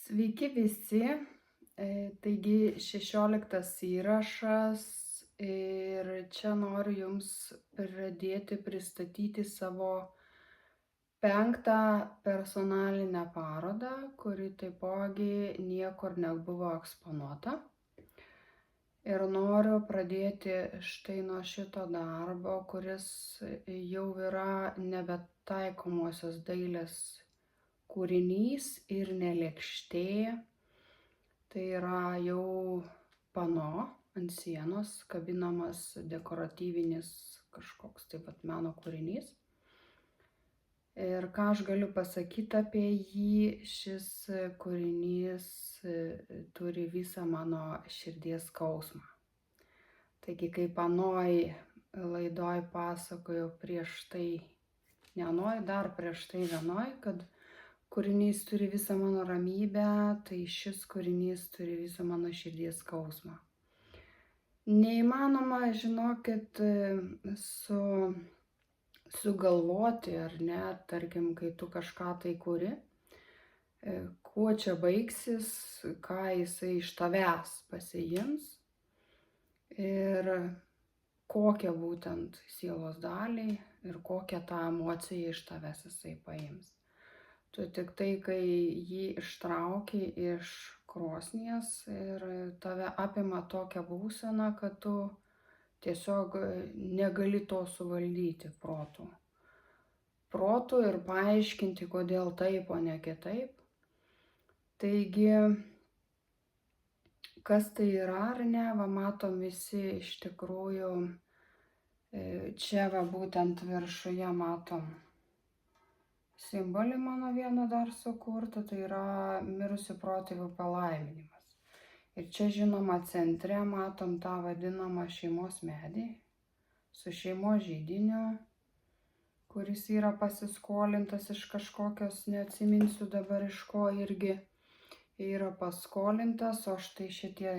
Sveiki visi, taigi 16 įrašas ir čia noriu Jums pradėti pristatyti savo 5. personalinę parodą, kuri taipogi niekur nebuvo eksponuota. Ir noriu pradėti štai nuo šito darbo, kuris jau yra nebe taikomosios dailės kūrinys ir ne lėkštė. Tai yra jau pano ant sienos kabinamas dekoratyvinis kažkoks meno kūrinys. Ir ką aš galiu pasakyti apie jį, šis kūrinys turi visą mano širdies skausmą. Taigi, kaip anoj laidoj pasakojau prieš tai, dar prieš tai vienoj, kad kūrinys turi visą mano ramybę, tai šis kūrinys turi visą mano širdies skausmą. Neįmanoma, žinokit, sugalvoti, ar ne, tarkim, kai tu kažką tai kuri, kuo čia baigsis, ką jisai iš tavęs pasiims ir kokią būtent sielos dalį ir kokią tą emociją iš tavęs jisai paims. Tu tik tai, kai jį ištrauki iš krosnies ir tave apima tokia būsena, kad tu tiesiog negali to suvaldyti protu ir paaiškinti, kodėl taip, o ne kitaip. Taigi, kas tai yra ar ne, matom visi iš tikrųjų, čia būtent viršuje matom simbolį mano vieno dar sukurtą, tai yra mirusių protėvių palaiminimas. Ir čia, žinoma, centre matom tą vadinamą šeimos medį su šeimos židiniu, kuris yra pasiskolintas iš kažkokios, neatsiminsiu dabar iš ko irgi yra paskolintas, o štai šitie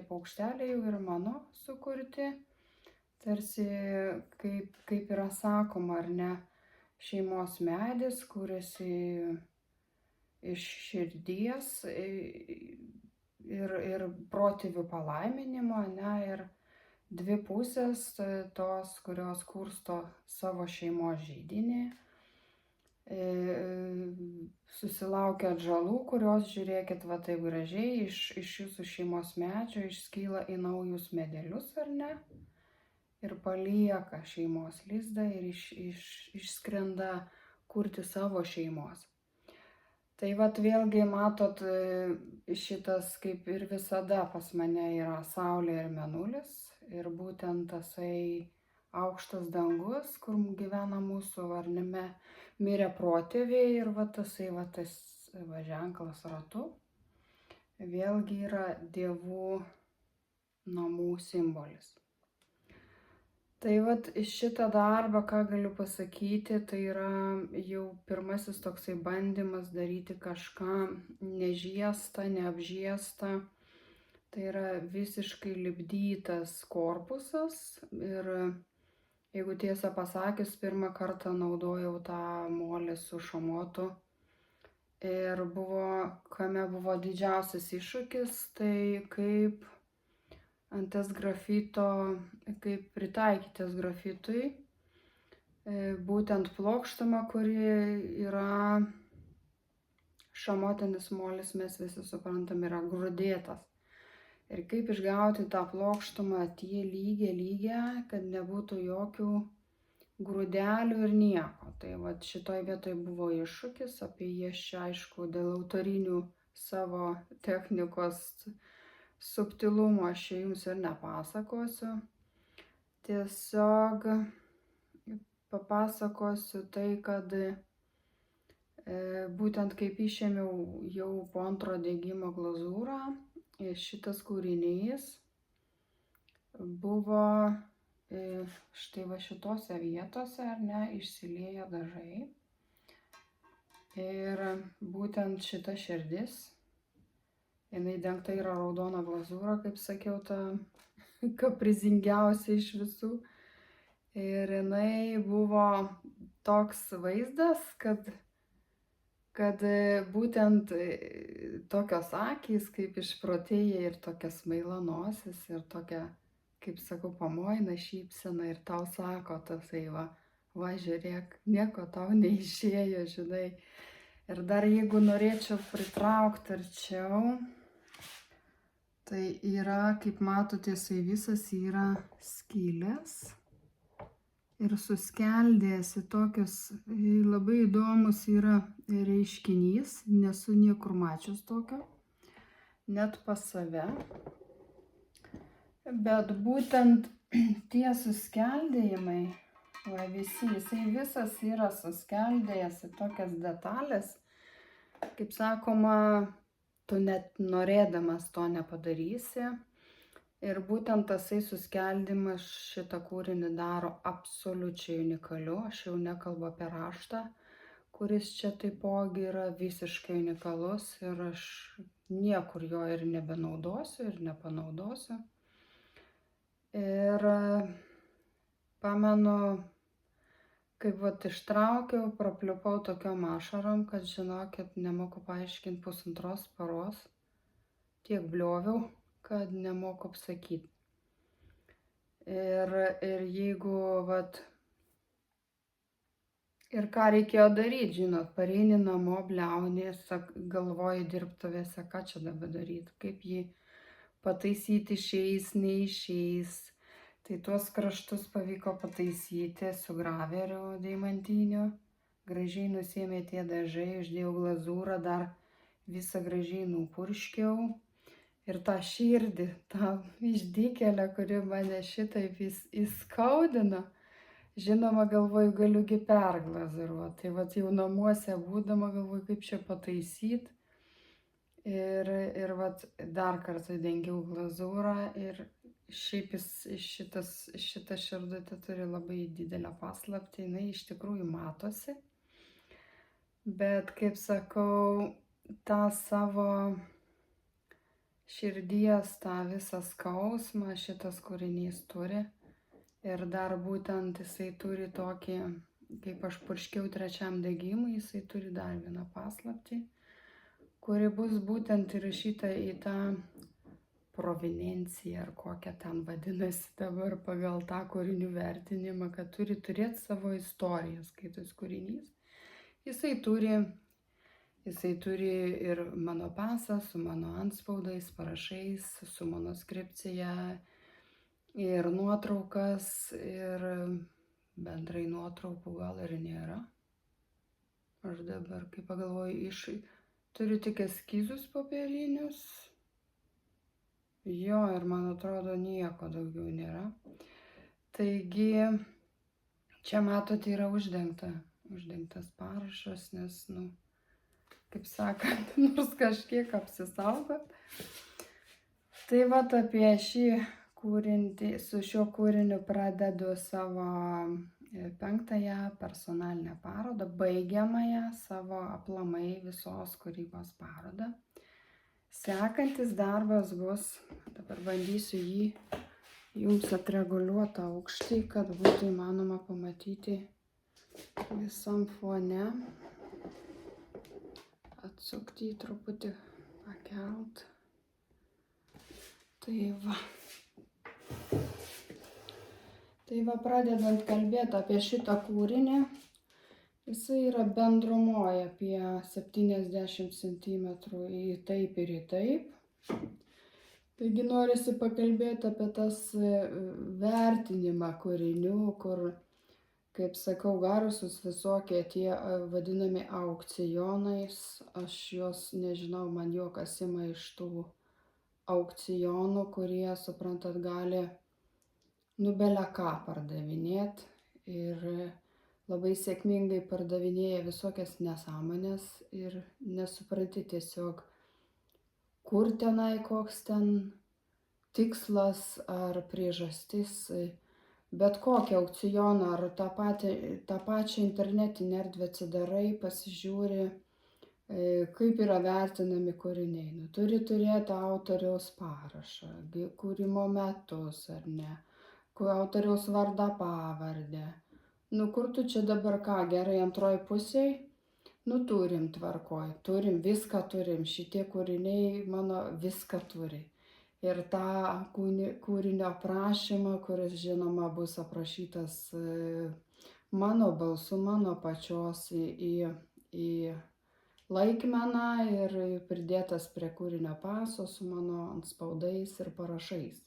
paukšteliai jau yra mano sukurti, tarsi kaip yra sakoma, ar ne, šeimos medis, kuriasi iš širdies ir protėvių palaiminimo, ne, ir dvi pusės tos, kurios kursto savo šeimos židinį, susilaukia atžalų, kurios, žiūrėkit, taip gražiai iš jūsų šeimos medžio išskyla į naujus medelius, ar ne, ir palieka šeimos lizdą ir išskrenda kurti savo šeimos. Tai vėlgi matot, šitas kaip ir visada pas mane yra Saulė ir Mėnulis ir būtent tasai aukštas dangus, kur gyvena mūsų varnime mirę protėviai ir tasai tas ženklas ratu vėlgi yra dievų namų simbolis. Tai šitą darbą, ką galiu pasakyti, tai yra jau pirmasis toksai bandymas daryti kažką nežiestą, neapžiestą. Tai yra visiškai lipdytas korpusas ir jeigu tiesą pasakius, pirmą kartą naudojau tą molį su šamotu ir kame buvo didžiausias iššūkis, tai kaip ant ties grafito, kaip pritaikytas grafitui, būtent plokštuma, kuri yra šamotinis molis, mes visi suprantam, yra grūdėtas. Ir kaip išgauti tą plokštumą lygią, kad nebūtų jokių grūdelių ir nieko. Tai šitoj vietoj buvo iššūkis, apie jį aš aišku dėl autorinių savo technikos subtilumo aš jums ir nepasakosiu. Tiesiog papasakosiu tai, kad būtent kaip išėmiau jau po antro degimo glazūrą, šitas kūrinys buvo štai šitose vietose, ar ne, išsilieja dažai. Ir būtent šita širdis, jinai dengta yra raudona glazūra, kaip sakiau, ta kaprizingiausia iš visų. Ir jinai buvo toks vaizdas, kad kad būtent tokios akys kaip išprotėję ir tokia smaila nosis ir tokia, kaip sakau, pamoina šypsena ir tau sako tasai va žiūrėk, nieko tau neišėjo, žinai. Ir dar jeigu norėčiau pritraukti arčiau, tai yra, kaip matote, jisai visas yra skylės. Ir suskeldėjęs į tokius labai įdomus yra reiškinys, nesu niekur mačius tokio, net pas save. Bet būtent tie suskeldėjimai, va visi, jisai visas yra suskeldėjęs į tokias detalės, kaip sakoma, tu net norėdamas to nepadarysi. Ir būtent tasai suskeldimas šitą kūrinį daro absoliučiai unikaliu. Aš jau nekalbu apie raštą, kuris čia taipogi yra visiškai unikalus ir aš niekur jo ir nebenaudosiu ir nepanaudosiu. Ir pamenu, kaip vat ištraukiau, prapliupau tokiom ašarom, kad žinokit, nemoku paaiškinti 1,5 paros. Tiek blioviau, kad nemoku apsakyti. Ir jeigu, vat, ir ką reikėjo daryti, žinot, pareini namo, bliauni, galvoji dirbtuvėse, ką čia dabar daryti, kaip jį pataisyti, išeis, neišeis. Tai tuos kraštus pavyko pataisyti su graveriu deimantiniu. Gražiai nusėmė tie dažai, uždėjau glazūrą, dar visą gražiai nupurškiau. Ir tą širdį, tą išdykėlę, kuri mane šitaip įskaudino, žinoma, galvoju, galiugi perglazūruoti. Tai vat jau namuose būdama, galvoju, kaip čia pataisyti. Ir vat dar kartą dengiau glazūrą ir šiaip šita širdutė turi labai didelę paslaptį, jinai iš tikrųjų matosi. Bet, kaip sakau, tą savo širdies, tą visą skausmą šitas kūrinys turi. Ir dar būtent jisai turi tokį, kaip aš purškiau 3. degimui, jisai turi dar vieną paslaptį, kuri bus būtent įrašyta į tą provenienciją, ar kokią ten vadinasi dabar pagal tą kūrinių vertinimą, kad turi turėti savo istoriją skaitus kūrinys. Jisai turi ir mano pasą su mano antspaudais, parašais, su manuskripcija ir nuotraukas, ir bendrai nuotraukų gal ir nėra. Aš dabar, kai pagalvoju, turiu tik eskizus popierinius. Jo, ir man atrodo, nieko daugiau nėra. Taigi, čia matote, yra uždengtas parašas, nes, kaip sakant, nors kažkiek apsisaugot. Tai vat apie šį kūrinį, su šiuo kūriniu pradedu savo 5. personalinę parodą, baigiamąją savo aplamai visos kūrybos parodą. Sekantis darbas bus, dabar bandysiu jį jums atreguliuotą aukštį, kad būtų įmanoma pamatyti visam fone. Atsukti jį truputį, pakelt. Tai va, pradedant kalbėti apie šitą kūrinį, jisai yra bendrumoje apie 70 cm į taip ir į taip. Taigi norisi pakalbėti apie tas vertinimą kūrinių, kur, kaip sakau, garsūs visokie tie vadinami aukcionais. Aš juos nežinau, man juokas ima iš tų aukcionų, kurie, suprantat, gali bele ką pardavinėti ir labai sėkmingai pardavinėja visokias nesąmonės ir nesupranti tiesiog, kur tenai, koks ten tikslas ar priežastis. Bet kokį aukcioną ar tą pačią internetinę erdvę atsidarai, pasižiūri, kaip yra vertinami kūriniai. Turi turėti autoriaus parašą, kūrimo metus ar ne, autoriaus vardą, pavardę. Kur tu čia dabar ką, gerai antroj pusėj? Nu turim tvarkoj, turim, viską turim, šitie kūriniai mano viską turi. Ir tą kūrinio aprašymą, kuris žinoma bus aprašytas mano balsu, mano pačios į laikmeną ir pridėtas prie kūrinio paso su mano antspaudais ir parašais,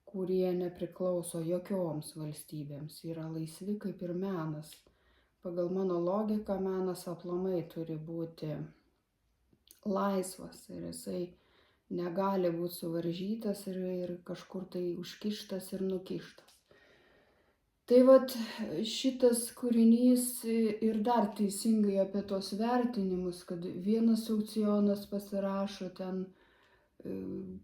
kurie nepriklauso jokioms valstybėms, yra laisvi kaip ir menas. Pagal mano logiką menas aplamai turi būti laisvas ir jisai negali būti suvaržytas ir kažkur tai užkištas ir nukištas. Tai vat šitas kūrinys ir dar teisingai apie tos vertinimus, kad vienas aukcionas pasirašo ten,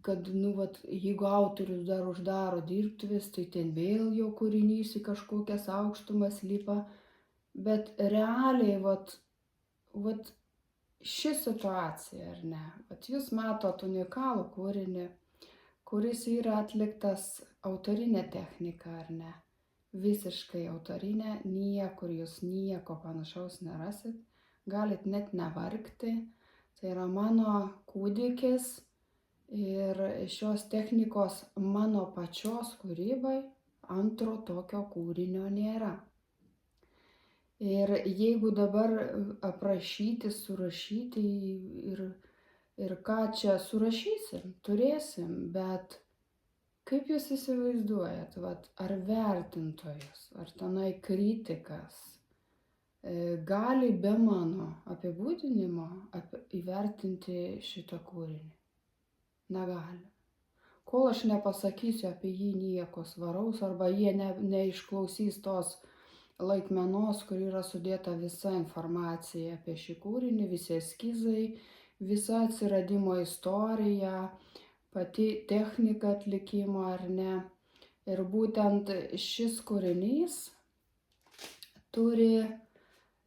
kad jeigu autorius dar uždaro dirbtuves, tai ten vėl jo kūrinys į kažkokias aukštumas lipa. Bet realiai vat ši situacija, ar ne? Vat jūs matot unikalų kūrinį, kuris yra atliktas autorinė technika, ar ne? Visiškai autorinė, niekur jūs nieko panašaus nerasit, galit net nevargti. Tai yra mano kūdikis ir šios technikos mano pačios kūrybai antro tokio kūrinio nėra. Ir jeigu dabar aprašyti, surašyti ir ką čia surašysim, turėsim, bet kaip jūs įsivaizduojat, ar vertintojas, ar tenai kritikas gali be mano apibūdinimo įvertinti šitą kūrinį? Negali. Kol aš nepasakysiu apie jį nieko svaraus, arba jie neišklausys tos laikmenos, kur yra sudėta visa informacija apie šį kūrinį, visi eskizai, visa atsiradimo istorija, pati technika atlikimo, ar ne. Ir būtent šis kūrinys turi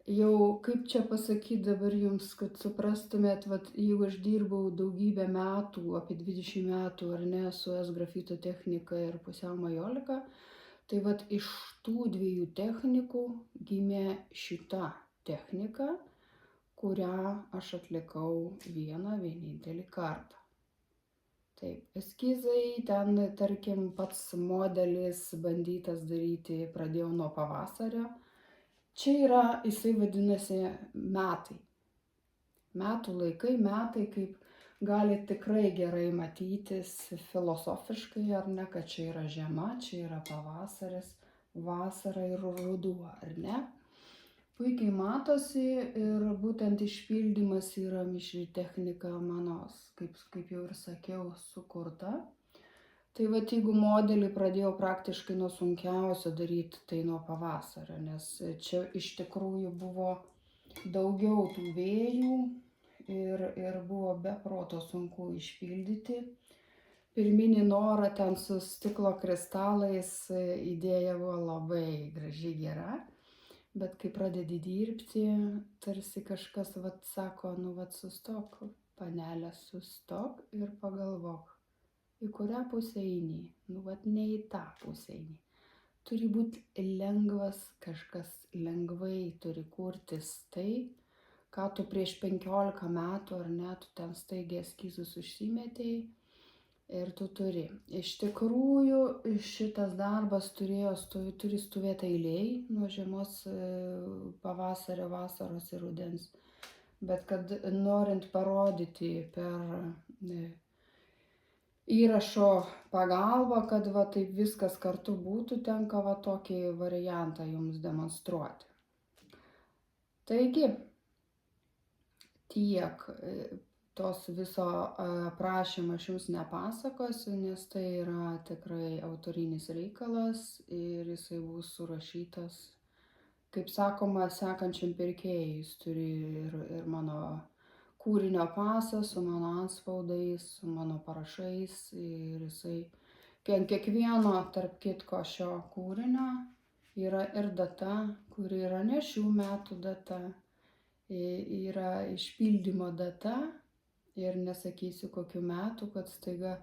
jau, kaip čia pasakyti dabar jums, kad suprastumėt, jeigu aš dirbau daugybę metų, apie 20 metų, ar ne, su S-grafito technika ir pusiau majolika, tai iš tų dviejų technikų gimė šita technika, kurią aš atlikau vienintelį kartą. Taip, eskizai, ten, tarkim, pats modelis bandytas daryti pradėjau nuo pavasario. Čia yra, jisai vadinasi metai. Metų laikai, metai, kaip gali tikrai gerai matytis filosofiškai, ar ne, kad čia yra žiema, čia yra pavasaris, vasara ir ruduo, ar ne. Puikiai matosi ir būtent išpildymas yra mišri technika mano, kaip jau ir sakiau, sukurta. Tai jeigu modelį pradėjau praktiškai nuo sunkiausio daryti, tai nuo pavasario, nes čia iš tikrųjų buvo daugiau tų vėjų ir buvo be proto sunku išpildyti. Pirminį norą ten su stiklo kristalais idėja buvo labai graži, gera, bet kai pradedi dirbti, tarsi kažkas sako, sustok, panelė, sustok ir pagalvok, į kurią pusę eini, ne į tą pusę eini. Turi būti lengvas, kažkas lengvai turi kurtis tai, ką tu prieš 15 metų, ar ne, tu ten staigiai eskizus užsimetei ir tu turi. Iš tikrųjų, šitas darbas turi stovėti eilėj nuo žiemos, pavasario, vasaros ir rudens. Bet kad norint parodyti per įrašo pagalbą, kad taip viskas kartu būtų, tenka tokį variantą jums demonstruoti. Taigi, tiek tos viso aprašymo aš jums nepasakosiu, nes tai yra tikrai autorinis reikalas ir jisai bus surašytas, kaip sakoma, sekančiam pirkėjui. Jis turi ir mano kūrinio pasą su mano antspaudais, su mano parašais ir jisai ant kiekvieno, tarp kitko, šio kūrinio yra ir data, kuri yra ne šių metų data, yra išpildymo data ir nesakysiu kokių metų, kad staiga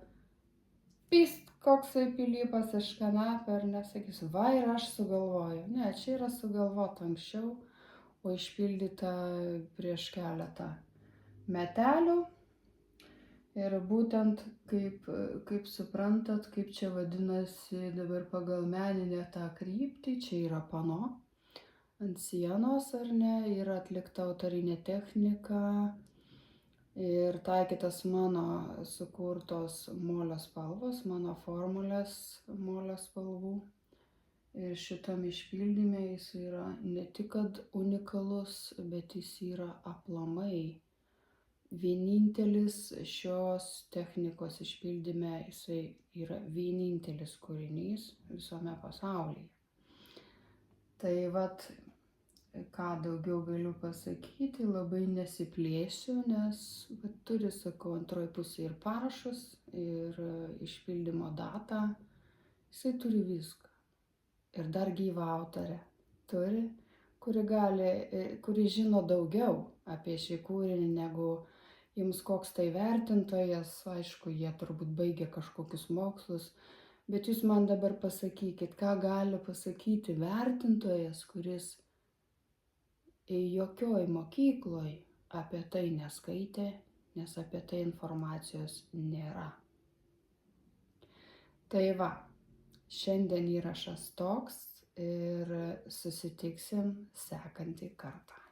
pist koksai pilypas iš kanapę ir nesakysiu, ir aš sugalvoju. Ne, čia yra sugalvota anksčiau, o išpildyta prieš keletą metelių. Ir būtent kaip suprantat, kaip čia vadinasi dabar pagal meninę tą kryptį, čia yra pano ant sienos, ar ne, yra atlikta autorinė technika ir taikytas mano sukurtos molio spalvos, mano formulės molio spalvų. Ir šitam išpildyme jis yra ne tik kad unikalus, bet jis yra aplamai vienintelis šios technikos išpildyme, jisai yra vienintelis kūrinys visame pasaulyje. Tai vat, ką daugiau galiu pasakyti, labai nesiplėsiu, nes turi, sakau, antroji pusė ir parašus, ir išpildymo datą, jisai turi viską. Ir dar gyvą autorę turi, kuri žino daugiau apie šį kūrinį negu jums koks tai vertintojas. Aišku, jie turbūt baigė kažkokius mokslus, bet jūs man dabar pasakykit, ką gali pasakyti vertintojas, kuris jokioj mokykloj apie tai neskaitė, nes apie tai informacijos nėra. Tai va, šiandien įrašas toks ir susitiksim sekantį kartą.